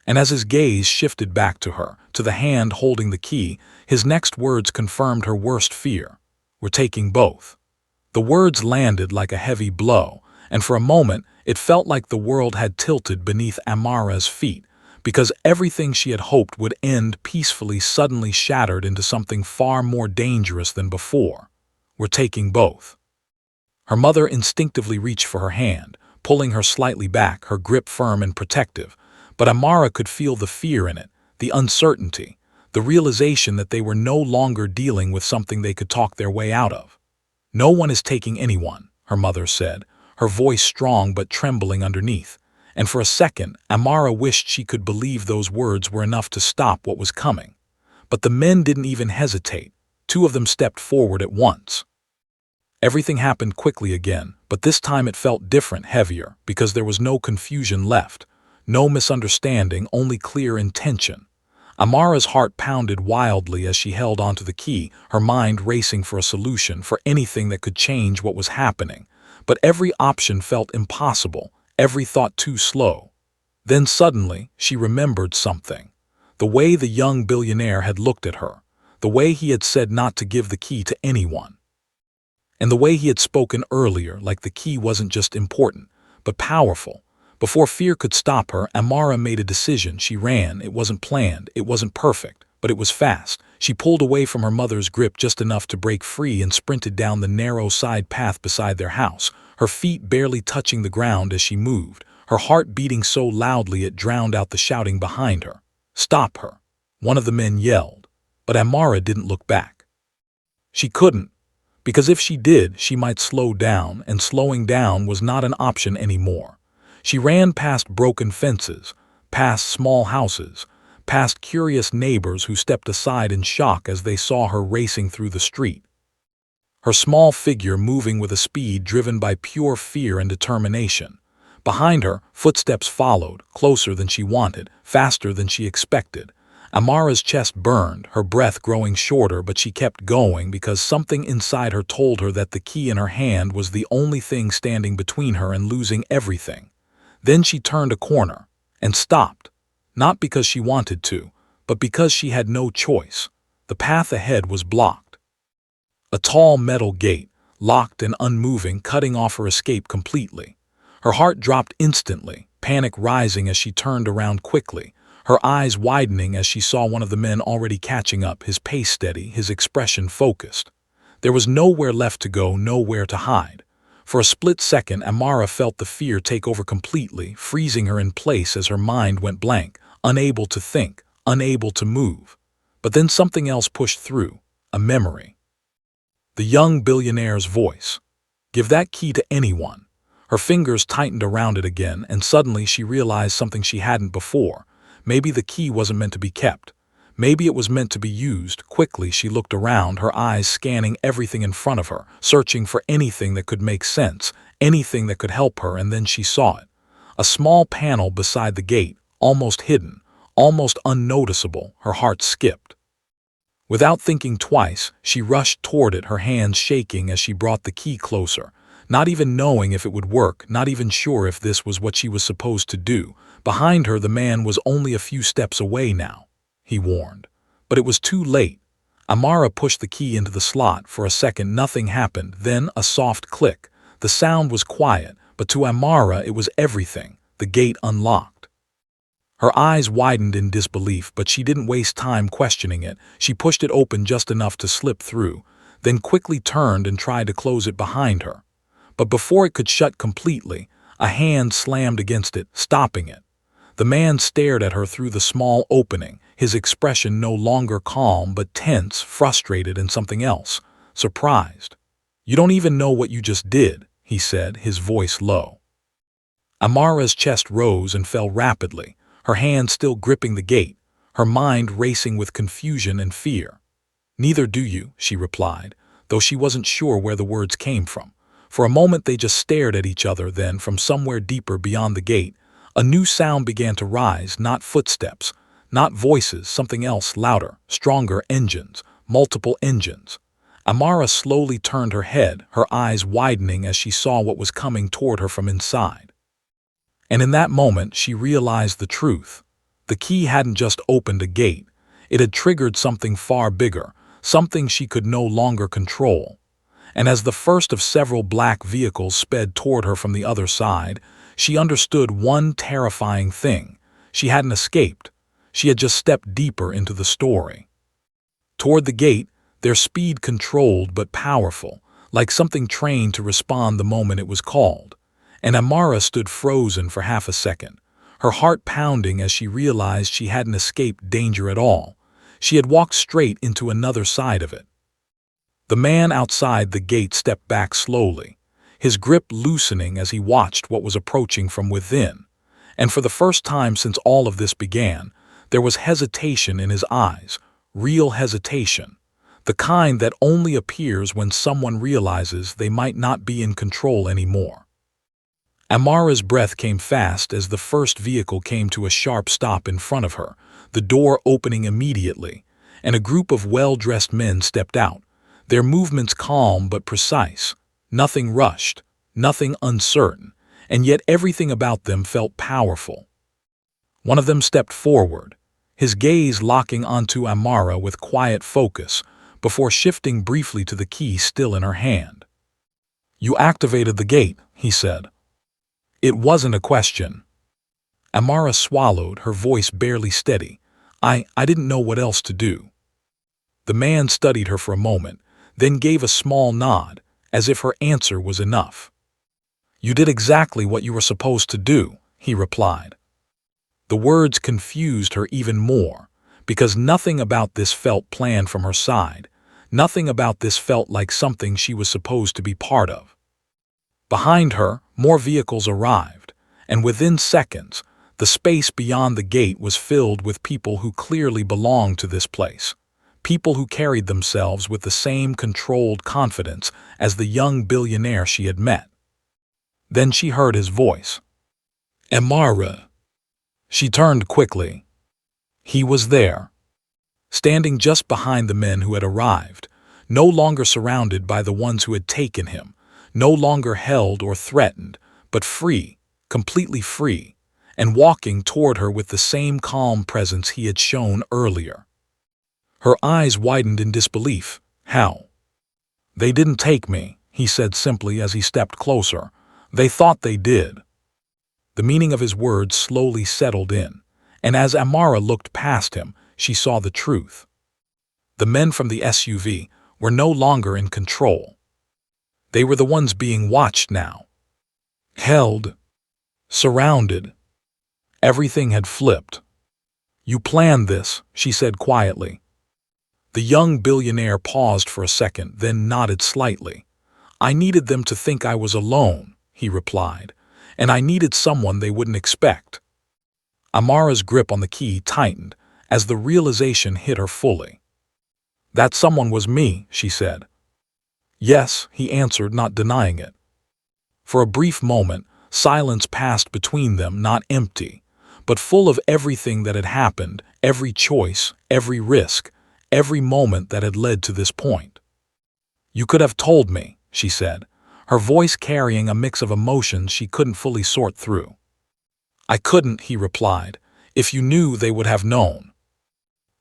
And as his gaze shifted back to her, to the hand holding the key, his next words confirmed her worst fear. "We're taking both." The words landed like a heavy blow, and for a moment it felt like the world had tilted beneath Amara's feet, because everything she had hoped would end peacefully suddenly shattered into something far more dangerous than before. "We're taking both." Her mother instinctively reached for her hand, pulling her slightly back, her grip firm and protective. But Amara could feel the fear in it, the uncertainty, the realization that they were no longer dealing with something they could talk their way out of. "No one is taking anyone," her mother said, her voice strong but trembling underneath. And for a second, Amara wished she could believe those words were enough to stop what was coming. But the men didn't even hesitate. Two of them stepped forward at once. Everything happened quickly again, but this time it felt different, heavier, because there was no confusion left. No misunderstanding, only clear intention. Amara's heart pounded wildly as she held onto the key, her mind racing for a solution, for anything that could change what was happening. But every option felt impossible, every thought too slow. Then suddenly, she remembered something. The way the young billionaire had looked at her, the way he had said not to give the key to anyone. And the way he had spoken earlier, like the key wasn't just important, but powerful. Before fear could stop her, Amara made a decision. She ran. It wasn't planned, it wasn't perfect, but it was fast. She pulled away from her mother's grip just enough to break free and sprinted down the narrow side path beside their house, her feet barely touching the ground as she moved, her heart beating so loudly it drowned out the shouting behind her. "Stop her!" one of the men yelled, but Amara didn't look back. She couldn't, because if she did, she might slow down, and slowing down was not an option anymore. She ran past broken fences, past small houses, past curious neighbors who stepped aside in shock as they saw her racing through the street. Her small figure moving with a speed driven by pure fear and determination. Behind her, footsteps followed, closer than she wanted, faster than she expected. Amara's chest burned, her breath growing shorter, but she kept going because something inside her told her that the key in her hand was the only thing standing between her and losing everything. Then she turned a corner and stopped, not because she wanted to, but because she had no choice. The path ahead was blocked. A tall metal gate, locked and unmoving, cutting off her escape completely. Her heart dropped instantly, panic rising as she turned around quickly, her eyes widening as she saw one of the men already catching up, his pace steady, his expression focused. There was nowhere left to go, nowhere to hide. For a split second, Amara felt the fear take over completely, freezing her in place as her mind went blank, unable to think, unable to move. But then something else pushed through, a memory. The young billionaire's voice. "Give that key to anyone." Her fingers tightened around it again, and suddenly she realized something she hadn't before. Maybe the key wasn't meant to be kept. Maybe it was meant to be used. Quickly, she looked around, her eyes scanning everything in front of her, searching for anything that could make sense, anything that could help her, and then she saw it. A small panel beside the gate, almost hidden, almost unnoticeable. Her heart skipped. Without thinking twice, she rushed toward it, her hands shaking as she brought the key closer, not even knowing if it would work, not even sure if this was what she was supposed to do. Behind her, the man was only a few steps away now, he warned. But it was too late. Amara pushed the key into the slot. For a second, nothing happened. Then a soft click. The sound was quiet, but to Amara it was everything. The gate unlocked. Her eyes widened in disbelief, but she didn't waste time questioning it. She pushed it open just enough to slip through, then quickly turned and tried to close it behind her. But before it could shut completely, a hand slammed against it, stopping it. The man stared at her through the small opening, his expression no longer calm but tense, frustrated, and something else, surprised. "You don't even know what you just did," he said, his voice low. Amara's chest rose and fell rapidly, her hand still gripping the gate, her mind racing with confusion and fear. "Neither do you," she replied, though she wasn't sure where the words came from. For a moment they just stared at each other, then, from somewhere deeper beyond the gate, a new sound began to rise, not footsteps, not voices, something else, louder, stronger, engines, multiple engines. Amara slowly turned her head, her eyes widening as she saw what was coming toward her from inside. And in that moment, she realized the truth. The key hadn't just opened a gate. It had triggered something far bigger, something she could no longer control. And as the first of several black vehicles sped toward her from the other side, she understood one terrifying thing. She hadn't escaped. She had just stepped deeper into the story. Toward the gate, their speed controlled but powerful, like something trained to respond the moment it was called. And Amara stood frozen for half a second, her heart pounding as she realized she hadn't escaped danger at all. She had walked straight into another side of it. The man outside the gate stepped back slowly, his grip loosening as he watched what was approaching from within. And for the first time since all of this began, there was hesitation in his eyes, real hesitation, the kind that only appears when someone realizes they might not be in control anymore. Amara's breath came fast as the first vehicle came to a sharp stop in front of her, the door opening immediately, and a group of well-dressed men stepped out, their movements calm but precise, nothing rushed, nothing uncertain, and yet everything about them felt powerful. One of them stepped forward, his gaze locking onto Amara with quiet focus, before shifting briefly to the key still in her hand. "You activated the gate," he said. It wasn't a question. Amara swallowed, her voice barely steady. I didn't know what else to do." The man studied her for a moment, then gave a small nod, as if her answer was enough. "You did exactly what you were supposed to do," he replied. The words confused her even more, because nothing about this felt planned from her side. Nothing about this felt like something she was supposed to be part of. Behind her, more vehicles arrived, and within seconds, the space beyond the gate was filled with people who clearly belonged to this place. People who carried themselves with the same controlled confidence as the young billionaire she had met. Then she heard his voice. Amara. She turned quickly. He was there, standing just behind the men who had arrived, no longer surrounded by the ones who had taken him, no longer held or threatened, but free, completely free, and walking toward her with the same calm presence he had shown earlier. Her eyes widened in disbelief. How? They didn't take me, he said simply as he stepped closer. They thought they did. The meaning of his words slowly settled in, and as Amara looked past him, she saw the truth. The men from the SUV were no longer in control. They were the ones being watched now. Held. Surrounded. Everything had flipped. You planned this, she said quietly. The young billionaire paused for a second, then nodded slightly. I needed them to think I was alone, he replied, and I needed someone they wouldn't expect. Amara's grip on the key tightened as the realization hit her fully. That someone was me, she said. Yes, he answered, not denying it. For a brief moment, silence passed between them, not empty, but full of everything that had happened, every choice, every risk, every moment that had led to this point. You could have told me, she said, her voice carrying a mix of emotions she couldn't fully sort through. I couldn't, he replied. If you knew, they would have known.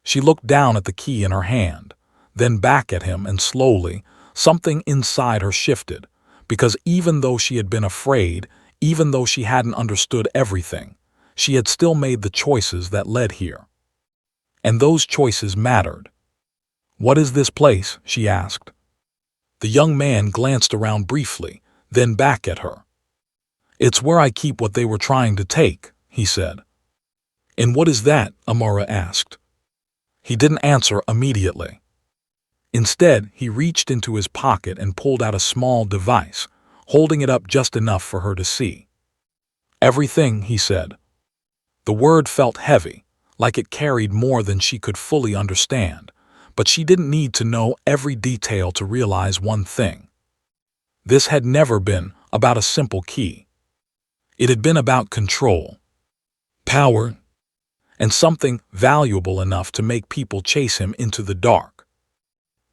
She looked down at the key in her hand, then back at him, and slowly, something inside her shifted, because even though she had been afraid, even though she hadn't understood everything, she had still made the choices that led here. And those choices mattered. What is this place? She asked. The young man glanced around briefly, then back at her. It's where I keep what they were trying to take, he said. And what is that? Amara asked. He didn't answer immediately. Instead, he reached into his pocket and pulled out a small device, holding it up just enough for her to see. Everything, he said. The word felt heavy, like it carried more than she could fully understand, but she didn't need to know every detail to realize one thing. This had never been about a simple key. It had been about control, power, and something valuable enough to make people chase him into the dark.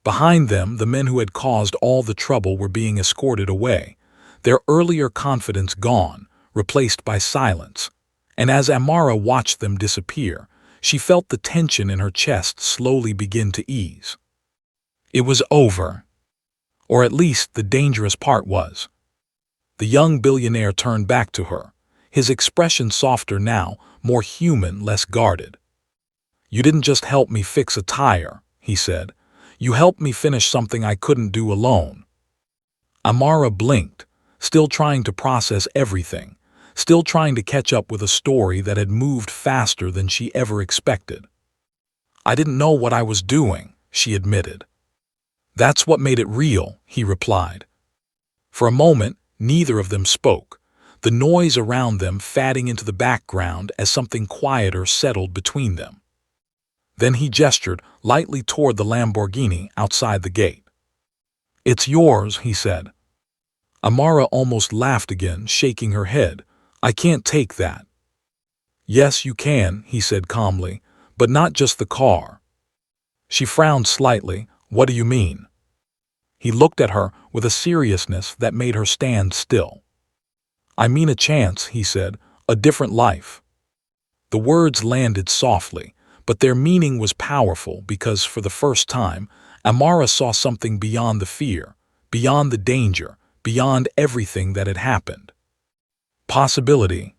Behind them, the men who had caused all the trouble were being escorted away, their earlier confidence gone, replaced by silence. And as Amara watched them disappear, she felt the tension in her chest slowly begin to ease. It was over. Or at least the dangerous part was. The young billionaire turned back to her, his expression softer now, more human, less guarded. You didn't just help me fix a tire, he said. You helped me finish something I couldn't do alone. Amara blinked, still trying to process everything, still trying to catch up with a story that had moved faster than she ever expected. I didn't know what I was doing, she admitted. That's what made it real, he replied. For a moment, neither of them spoke, the noise around them fading into the background as something quieter settled between them. Then he gestured lightly toward the Lamborghini outside the gate. It's yours, he said. Amara almost laughed again, shaking her head. I can't take that. Yes, you can, he said calmly, but not just the car. She frowned slightly. What do you mean? He looked at her with a seriousness that made her stand still. I mean a chance, he said, a different life. The words landed softly, but their meaning was powerful because for the first time, Amara saw something beyond the fear, beyond the danger, beyond everything that had happened. Possibility.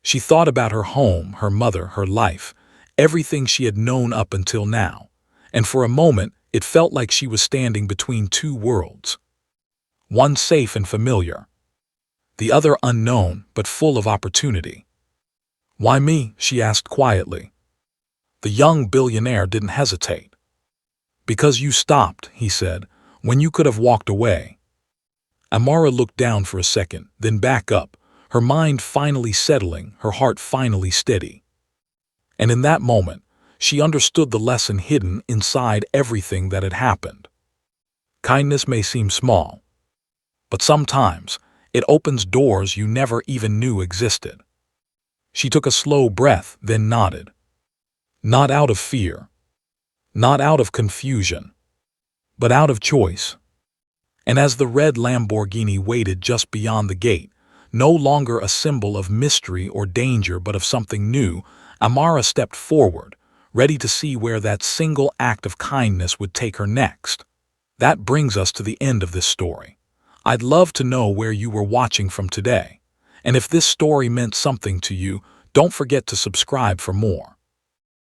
She thought about her home, her mother, her life, everything she had known up until now, and for a moment it felt like she was standing between two worlds. One safe and familiar, the other unknown but full of opportunity. "Why me?" she asked quietly. The young billionaire didn't hesitate. "Because you stopped," he said, "when you could have walked away." Amara looked down for a second, then back up, her mind finally settling, her heart finally steady. And in that moment, she understood the lesson hidden inside everything that had happened. Kindness may seem small, but sometimes it opens doors you never even knew existed. She took a slow breath, then nodded. Not out of fear, not out of confusion, but out of choice. And as the red Lamborghini waited just beyond the gate, no longer a symbol of mystery or danger but of something new, Amara stepped forward, ready to see where that single act of kindness would take her next. That brings us to the end of this story. I'd love to know where you were watching from today. And if this story meant something to you, don't forget to subscribe for more.